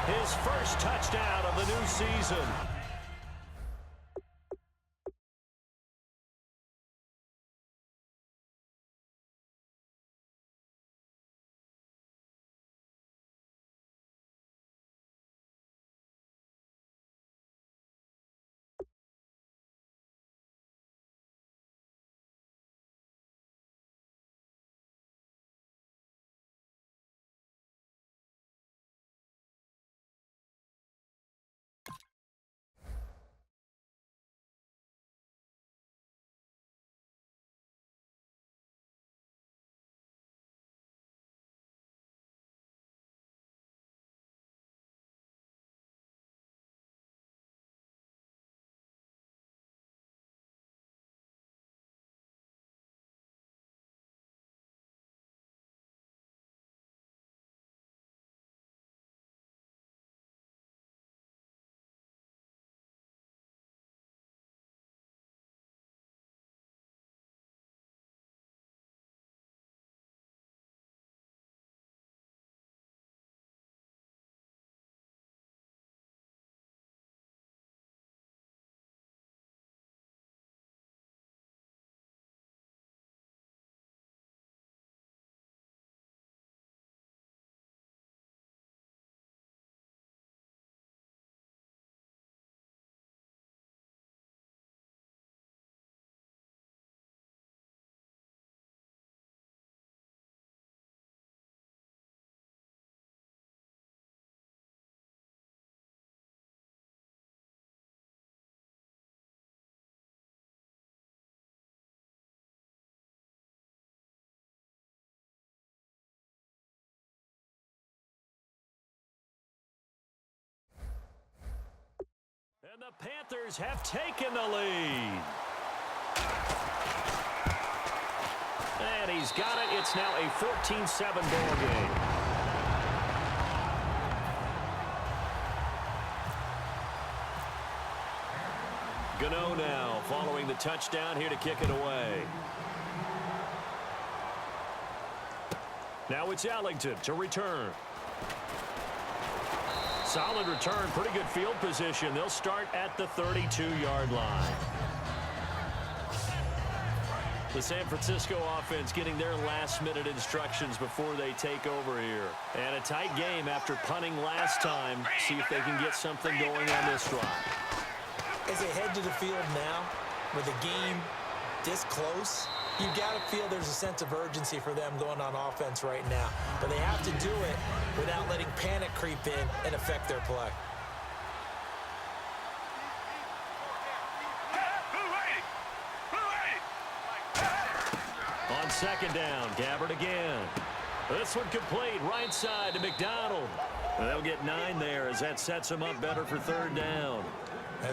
his first touchdown of the new season. And the Panthers have taken the lead. And he's got it. It's now a 14-7 ball game. Gano now following the touchdown here to kick it away. Now it's Ellington to return. Solid return, pretty good field position. They'll start at the 32-yard line. The San Francisco offense getting their last-minute instructions before they take over here. And a tight game after punting last time. See if they can get something going on this drive. As they head to the field now, with the game this close, you've got to feel there's a sense of urgency for them going on offense right now. But they have to do it without letting panic creep in and affect their play. On second down, Gabbard again. This one complete, right side to McDonald. They'll get 9 there as that sets them up better for third down.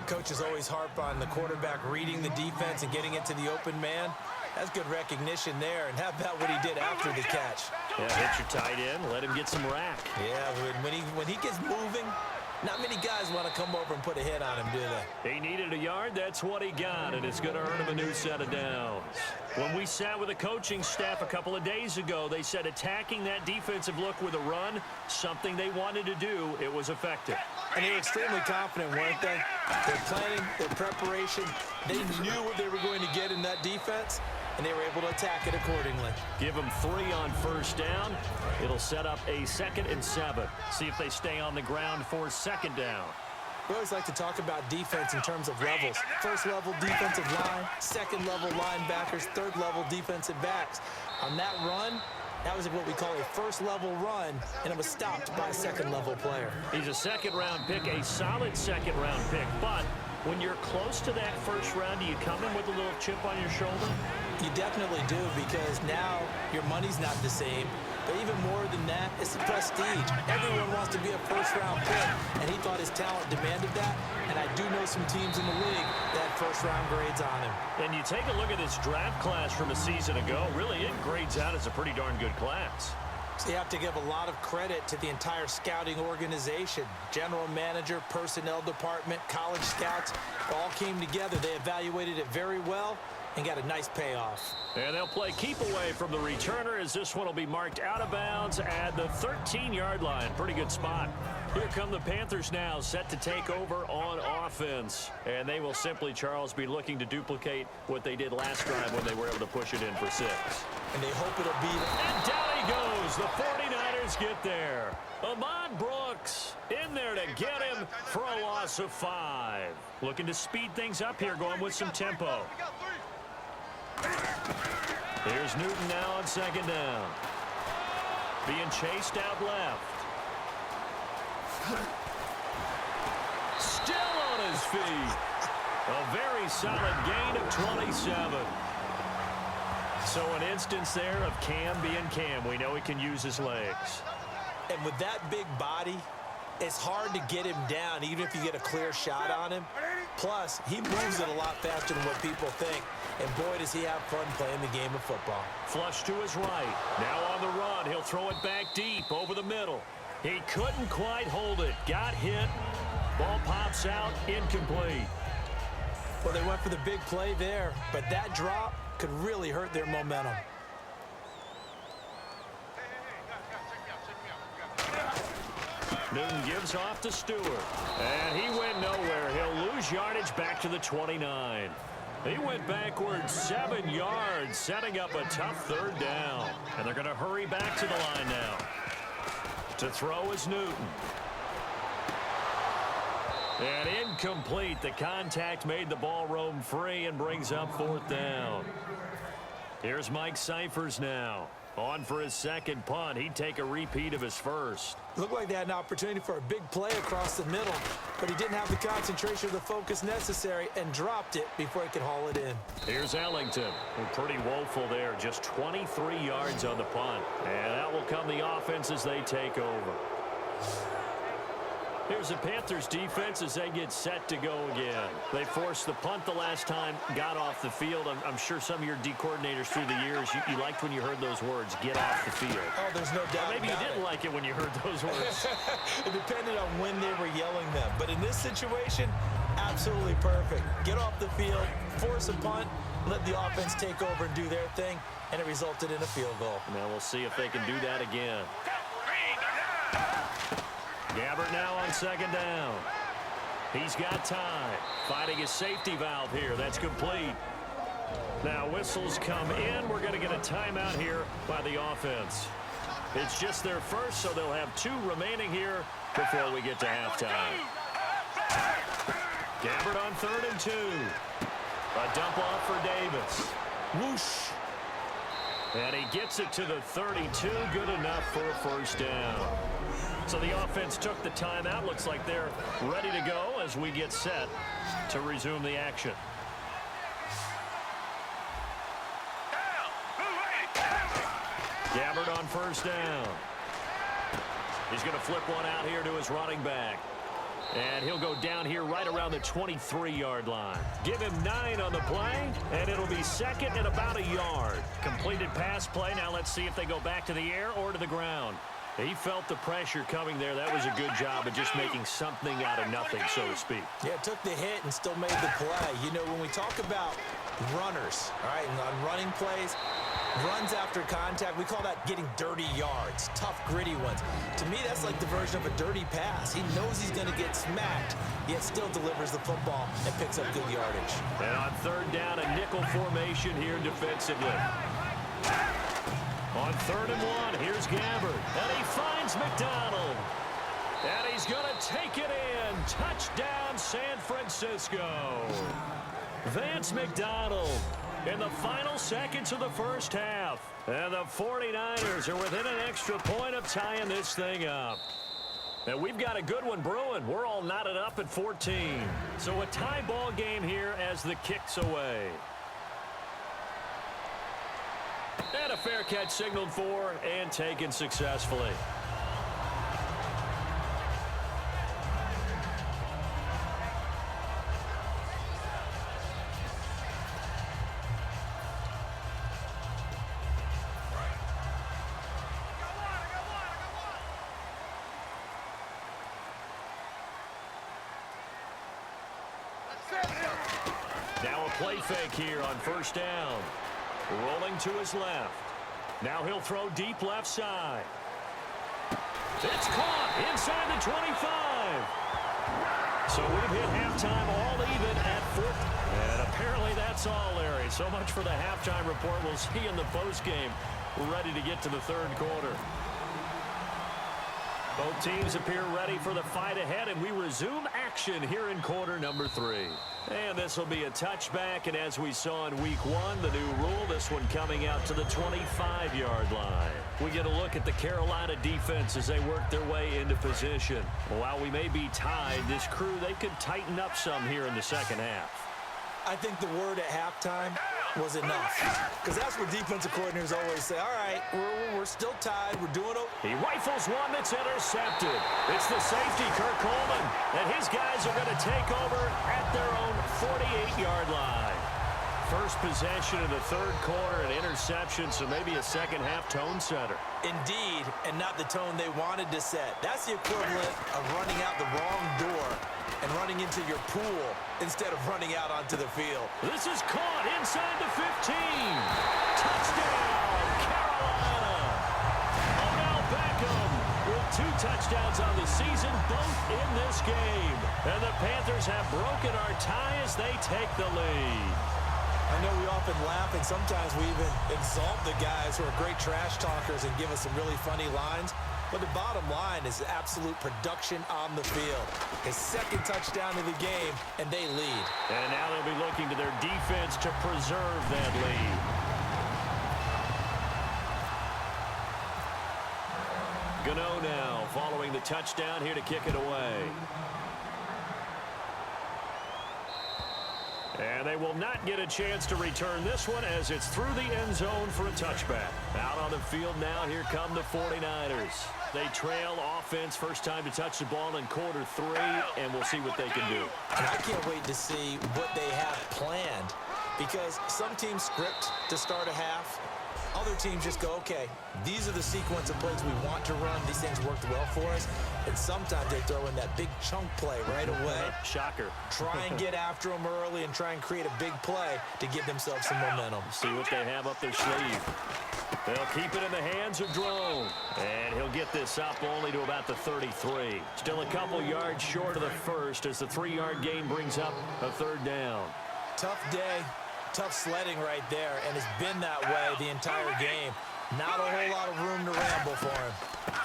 Coaches always harp on the quarterback reading the defense and getting into the open man. That's good recognition there. And how about what he did after the catch? Yeah, hit your tight end, let him get some rack. Yeah, when he gets moving, not many guys want to come over and put a hit on him, do they? He needed a yard, that's what he got, and it's going to earn him a new set of downs. When we sat with the coaching staff a couple of days ago, they said attacking that defensive look with a run, something they wanted to do, it was effective. And they were extremely confident, weren't they? Their planning, their preparation, they knew what they were going to get in that defense, and they were able to attack it accordingly. Give them 3 on first down. It'll set up a 2nd and 7. See if they stay on the ground for second down. We always like to talk about defense in terms of levels. First level defensive line, second level linebackers, third level defensive backs. On that run, that was what we call a first level run, and it was stopped by a second level player. He's a second-round pick, a solid second-round pick, but when you're close to that first round, do you come in with a little chip on your shoulder? You definitely do, because now your money's not the same. But even more than that, it's the prestige. Everyone wants to be a first-round pick, and he thought his talent demanded that. And I do know some teams in the league that first-round grades on him. And you take a look at this draft class from a season ago, really it grades out as a pretty darn good class. So you have to give a lot of credit to the entire scouting organization. General manager, personnel department, college scouts all came together. They evaluated it very well, and got a nice payoff. And they'll play keep away from the returner as this one will be marked out of bounds at the 13-yard line. Pretty good spot. Here come the Panthers now, set to take over on offense. And they will simply, Charles, be looking to duplicate what they did last time when they were able to push it in for 6. And they hope it'll be... And down he goes. The 49ers get there. Ahmad Brooks in there to get him for a loss of 5. Looking to speed things up here, going with some tempo. Here's Newton now on 2nd down. Being chased out left. Still on his feet. A very solid gain of 27. So an instance there of Cam being Cam. We know he can use his legs. And with that big body, it's hard to get him down, even if you get a clear shot on him. Plus, he moves it a lot faster than what people think. And boy, does he have fun playing the game of football. Flush to his right. Now on the run. He'll throw it back deep over the middle. He couldn't quite hold it. Got hit. Ball pops out. Incomplete. Well, they went for the big play there, but that drop could really hurt their momentum. Newton gives off to Stewart. And he went nowhere. He'll lose yardage back to the 29. He went backwards 7 yards, setting up a tough 3rd down. And they're going to hurry back to the line now. To throw is Newton. And incomplete. The contact made the ball roam free and brings up 4th down. Here's Mike Cyphers now. On for his 2nd punt. He'd take a repeat of his 1st. Looked like they had an opportunity for a big play across the middle, but he didn't have the concentration or the focus necessary and dropped it before he could haul it in. Here's Ellington. Pretty woeful there. Just 23 yards on the punt. And out will come the offense as they take over. Here's the Panthers defense as they get set to go again. They forced the punt the last time, got off the field. I'm sure some of your D coordinators through the years, you liked when you heard those words, get off the field. Oh, there's no doubt. Maybe you didn't like it when you heard those words. It depended on when they were yelling them. But in this situation, absolutely perfect. Get off the field, force a punt, let the offense take over and do their thing, and it resulted in a field goal. Now we'll see if they can do that again. Gabbert now on 2nd down. He's got time. Finding his safety valve here. That's complete. Now whistles come in. We're going to get a timeout here by the offense. It's just their first, so they'll have 2 remaining here before we get to halftime. Gabbert on 3rd and 2. A dump off for Davis. Whoosh. And he gets it to the 32. Good enough for a 1st down. So the offense took the timeout. Looks like they're ready to go as we get set to resume the action. Gabbert on 1st down. He's going to flip one out here to his running back. And he'll go down here right around the 23-yard line. Give him 9 on the play, and it'll be 2nd and about a yard. Completed pass play. Now let's see if they go back to the air or to the ground. He felt the pressure coming there. That was a good job of just making something out of nothing, so to speak. Yeah, took the hit and still made the play. You know, when we talk about runners, all right, and on running plays, runs after contact, we call that getting dirty yards, tough, gritty ones. To me, that's like the version of a dirty pass. He knows he's going to get smacked, yet still delivers the football and picks up good yardage. And on 3rd down, a nickel formation here defensively. On 3rd and 1, here's Gabbert. And he finds McDonald. And he's going to take it in. Touchdown, San Francisco. Vance McDonald in the final seconds of the 1st half. And the 49ers are within an extra point of tying this thing up. And we've got a good one brewing. We're all knotted up at 14. So a tie ball game here as the kick's away. And a fair catch signaled for and taken successfully. Now a play fake here on first down. Rolling to his left. Now he'll throw deep left side. It's caught inside the 25. So we've hit halftime all even at 4. And apparently that's all, Larry. So much for the halftime report. We'll see in the postgame. We're ready to get to the third quarter. Both teams appear ready for the fight ahead, and we resume action here in quarter number 3. And this will be a touchback, and as we saw in week 1, the new rule, this one coming out to the 25-yard line. We get a look at the Carolina defense as they work their way into position. While we may be tied, this crew, they could tighten up some here in the second half. I think the word at halftime was enough. Because that's what defensive coordinators always say. All right, we're still tied. We're doing it. He rifles one that's intercepted. It's the safety, Kirk Coleman. And his guys are going to take over at their own 48-yard line. First possession of the third quarter, an interception, so maybe a second-half tone setter. Indeed, and not the tone they wanted to set. That's the equivalent of running out the wrong door and running into your pool instead of running out onto the field. This is caught inside the 15. Touchdown, Carolina. Odell Beckham with 2 touchdowns on the season, both in this game. And the Panthers have broken our tie as they take the lead. I know we often laugh, and sometimes we even exalt the guys who are great trash talkers and give us some really funny lines. But the bottom line is absolute production on the field. His second touchdown of the game, and they lead. And now they'll be looking to their defense to preserve that lead. Gano now following the touchdown here to kick it away. And they will not get a chance to return this one as it's through the end zone for a touchback. Out on the field now, here come the 49ers. They trail offense, first time to touch the ball in quarter 3, and we'll see what they can do. And I can't wait to see what they have planned, because some teams script to start a half. Other teams just go, okay, these are the sequence of plays we want to run. These things worked well for us. And sometimes they throw in that big chunk play right away. Shocker. Try and get after them early and try and create a big play to give themselves some momentum. See what they have up their sleeve. They'll keep it in the hands of Drone. And he'll get this up only to about the 33. Still a couple yards short of the first as the 3-yard gain brings up a third down. Tough day. Tough sledding right there, and it's been that way the entire game. Not a whole lot of room to ramble for him.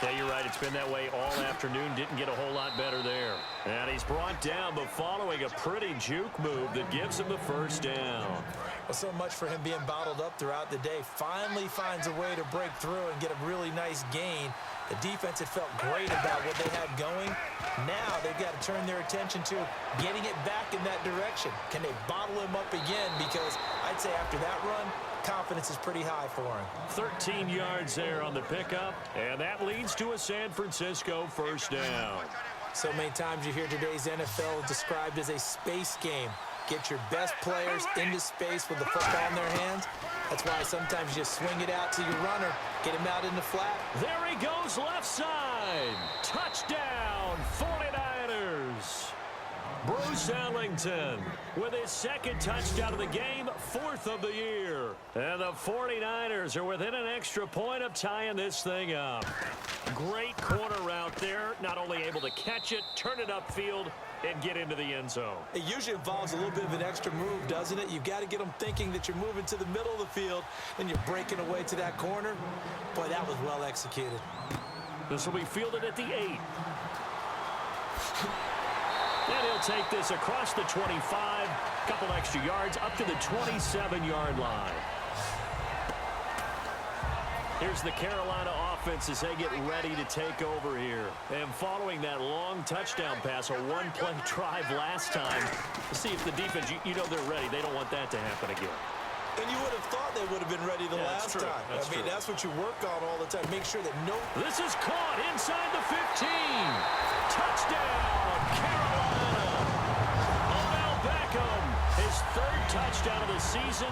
Yeah, you're right. It's been that way all afternoon. Didn't get a whole lot better there. And he's brought down, but following a pretty juke move that gives him the first down. Well, so much for him being bottled up throughout the day. Finally finds a way to break through and get a really nice gain. The defense had felt great about what they had going. Now they've got to turn their attention to getting it back in that direction. Can they bottle him up again? Because I'd say after that run, confidence is pretty high for him. 13 yards there on the pickup, and that leads to a San Francisco first down. So many times you hear today's NFL described as a space game. Get your best players into space with the football in their hands. That's why sometimes you swing it out to your runner, get him out in the flat. There he goes left side. Touchdown, 49ers. Bruce Ellington with his second touchdown of the game, 4th of the year. And the 49ers are within an extra point of tying this thing up. Great corner route there. Not only able to catch it, turn it upfield, and get into the end zone. It usually involves a little bit of an extra move, doesn't it? You've got to get them thinking that you're moving to the middle of the field and you're breaking away to that corner. Boy, that was well executed. This will be fielded at the 8. And he'll take this across the 25, couple extra yards up to the 27-yard line. Here's the Carolina offense as they get ready to take over here. And following that long touchdown pass, a one-play drive last time, to see if the defense, you know they're ready. They don't want that to happen again. And you would have thought they would have been ready the last time. That's what you work on all the time. Make sure that no... This is caught inside the 15. Touchdown, Carolina. Odell Beckham, his 3rd touchdown of the season.